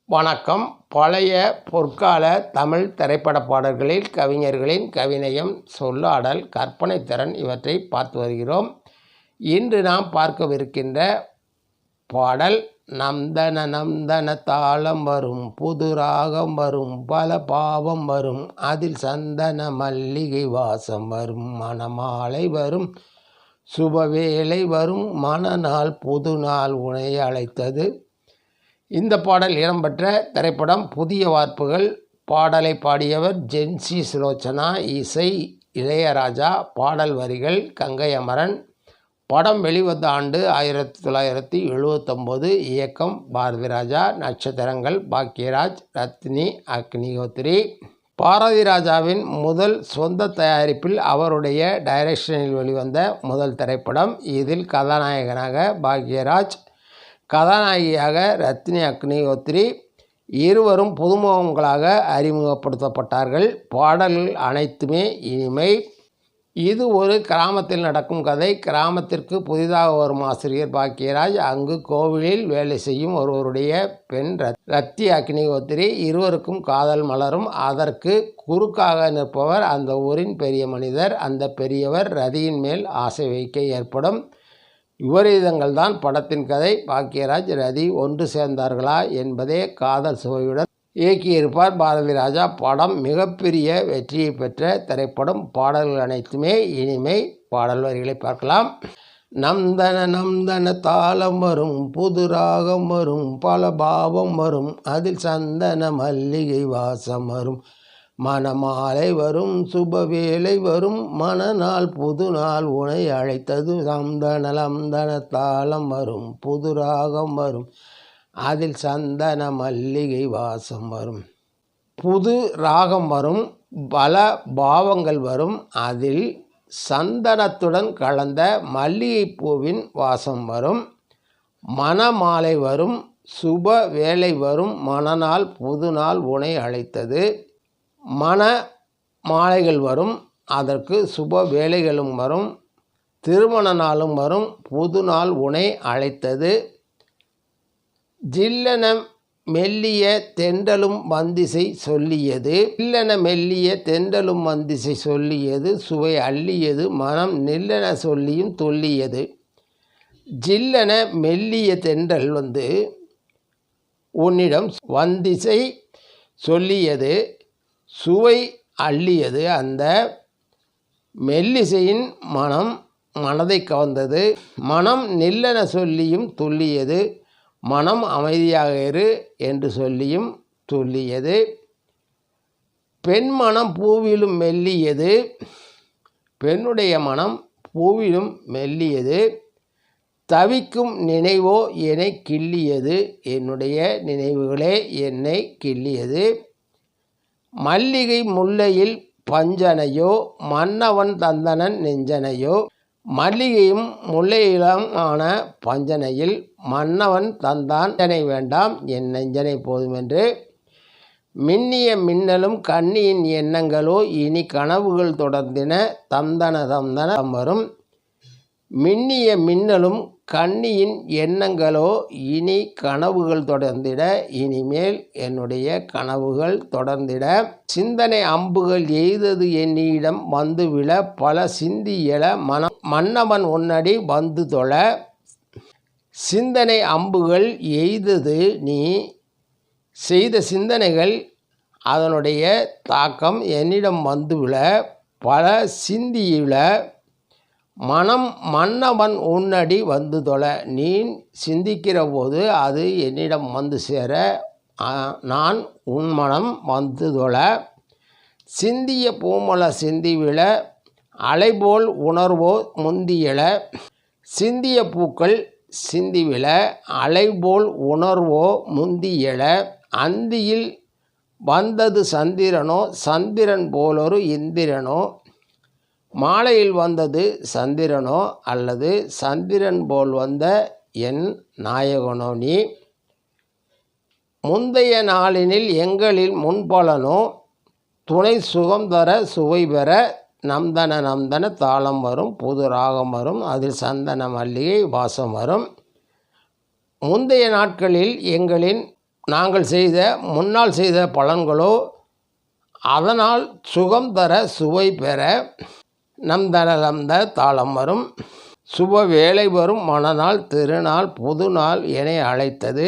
வணக்கம். பழைய பொற்கால தமிழ் திரைப்பட பாடல்களில் கவிஞர்களின் கவிநயம், சொல்லாடல், கற்பனை திறன் இவற்றை பார்த்து வருகிறோம். இன்று நாம் பார்க்கவிருக்கின்ற பாடல் நம்தன நம்தன தாளம் வரும், புது ராகம் வரும், பல பாவம் வரும், அதில் சந்தன மல்லிகை வாசம் வரும், மணமாலை வரும், சுபவேளை வரும், மணநாள் புது நாள் உனை அழைத்தது. இந்த பாடல் இடம்பெற்ற திரைப்படம் புதிய வார்ப்புகள். பாடலை பாடியவர் ஜென்சி சுலோச்சனா. இசை இளையராஜா. பாடல் வரிகள் கங்கை அமரன். படம் வெளிவந்த ஆண்டு 1979. இயக்கம் பாரதிராஜா. நட்சத்திரங்கள் பாக்யராஜ், ரத்னி, அக்னிஹோத்ரி. பாரதிராஜாவின் முதல் சொந்த தயாரிப்பில் அவருடைய டைரக்ஷனில் வெளிவந்த முதல் திரைப்படம். இதில் கதாநாயகனாக பாக்யராஜ், கதாநாயகியாக ரத்னி, அக்னிஹோத்ரி இருவரும் புதுமுகங்களாக அறிமுகப்படுத்தப்பட்டார்கள். பாடல்கள் அனைத்துமே இனிமை. இது ஒரு கிராமத்தில் நடக்கும் கதை. கிராமத்திற்கு புதிதாக வரும் ஆசிரியர் பாக்யராஜ். அங்கு கோவிலில் வேலை செய்யும் ஒருவருடைய பெண் ரத்தி அக்னிஹோத்ரி. இருவருக்கும் காதல் மலரும். அதற்கு குறுக்காக நிற்பவர் அந்த ஊரின் பெரிய மனிதர். அந்த பெரியவர் ரதியின் மேல் ஆசை வைக்க ஏற்படும் விபரீதங்கள் தான் படத்தின் கதை. பாக்யராஜ், ரதி ஒன்று சேர்ந்தார்களா என்பதே காதல் சுவையுடன் இயக்கியிருப்பார் பாரதிராஜா. படம் மிகப்பெரிய வெற்றியை பெற்ற திரைப்படம். பாடல்கள் அனைத்துமே இனிமை. பாடல் வரிகளை பார்க்கலாம். நம்தன நம்தன தாளம் வரும், புது ராகம் வரும், பல பாவம் வரும், அதில் சந்தன மல்லிகை வாசம் வரும், மணமாலை வரும், சுபவேளை வரும், மணநாள் புது நாள் உனை அழைத்தது. நம்தன நம்தன தாளம் வரும், புது ராகம் வரும், அதில் சந்தன மல்லிகை வாசம் வரும். புது ராகம் வரும், பல பாவங்கள் வரும், அதில் சந்தனத்துடன் கலந்த மல்லிகை பூவின் வாசம் வரும், மணமாலை வரும், சுப வேளை வரும், மணநாள் புது நாள் உனை அழைத்தது. மண மாலைகள் வரும், அதற்கு சுப வேளைகளும் வரும், திருமண நாளும் வரும், புது நாள் உனை அழைத்தது. ஜில்லென மெல்லிய தென்றலும் வந்திசை சொல்லியது, ஜில்லென மெல்லிய தென்றலும் வந்திசை சொல்லியது, சுவை அள்ளியது, மனம் நில்லென சொல்லியும் துள்ளியது. ஜில்லென மெல்லிய தென்றல் உன்னிடம் வந்திசை சொல்லியது, சுவை அள்ளியது. அந்த மெல்லிசையின் மனம் மனதை கவர்ந்தது. மனம் நில்லென சொல்லியும் துள்ளியது, மனம் அமைதியாக இரு என்று சொல்லியும் துள்ளியது. பெண் மனம் பூவிலும் மெல்லியது, பெண்ணுடைய மனம் பூவிலும் மெல்லியது. தவிக்கும் நினைவோ என்னை கிள்ளியது, என்னுடைய நினைவுகளே என்னை கிள்ளியது. மல்லிகை முல்லையில் பஞ்சனையோ, மன்னவன் தந்தனன் நெஞ்சனையோ. மல்லிகையும் முல்லையிலும் ஆன பஞ்சனையில் மன்னவன் தந்தான் நெஞ்சனை வேண்டாம், என் நெஞ்சனை போதுமென்று. மின்னிய மின்னலும் கண்ணியின் எண்ணங்களோ, இனி கனவுகள் தொடர்ந்தின, தந்தன தந்தன வரும். மின்னிய மின்னலும் கண்ணியின் எண்ணங்களோ, இனி கனவுகள் தொடர்ந்திட, இனிமேல் என்னுடைய கனவுகள் தொடர்ந்திட. சிந்தனை அம்புகள் எய்தது என்னிடம் வந்து விழ, பல சிந்தி எழ, மன்னவன் உன்னடி வந்து தொழ. சிந்தனை அம்புகள் எய்தது, நீ செய்த சிந்தனைகள் அதனுடைய தாக்கம் என்னிடம் வந்து விழ, பல சிந்தி எழ, மன்னவன் உன்னடி வந்து தொழ. நீ சிந்திக்கிற போது அது என்னிடம் வந்து சேர, நான் உன் மனம் வந்து தொழ. சிந்திய பூமல சிந்தி விழ, அலைபோல் உணர்வோ முந்தியழ. சிந்திய பூக்கள் சிந்தி விழ, அலைபோல் உணர்வோ முந்தியழ. அந்தியில் வந்தது சந்திரனோ, சந்திரன் போலொரு இந்திரனோ. மாலையில் வந்தது சந்திரனோ, அல்லது சந்திரன் போல் வந்த என் நாயகனோ நீ. முந்தைய நாளினில் எங்களில் முன்பலனோ, துணை சுகம் தர சுவை பெற. நம்தன நம்தன தாளம் வரும், புது ராகம் வரும், அதில் சந்தன மல்லிகை வாசம் வரும். முந்தைய நாட்களில் எங்களின் நாங்கள் முன்னால் செய்த பலன்களோ அதனால் சுகம் தர சுவை பெற நம் தனலந்த தாளம் வரும் சுப வேலை வரும் மணநாள் திருநாள் புதுநாள் என அழைத்தது.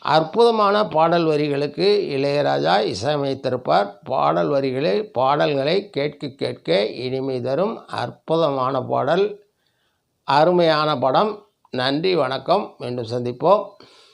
அற்புதமான பாடல் வரிகளுக்கு இளையராஜா இசையமைத்திருப்பார். பாடல்களை கேட்க கேட்க இனிமை தரும் அற்புதமான பாடல், அருமையான படம். நன்றி, வணக்கம். மீண்டும் சந்திப்போம்.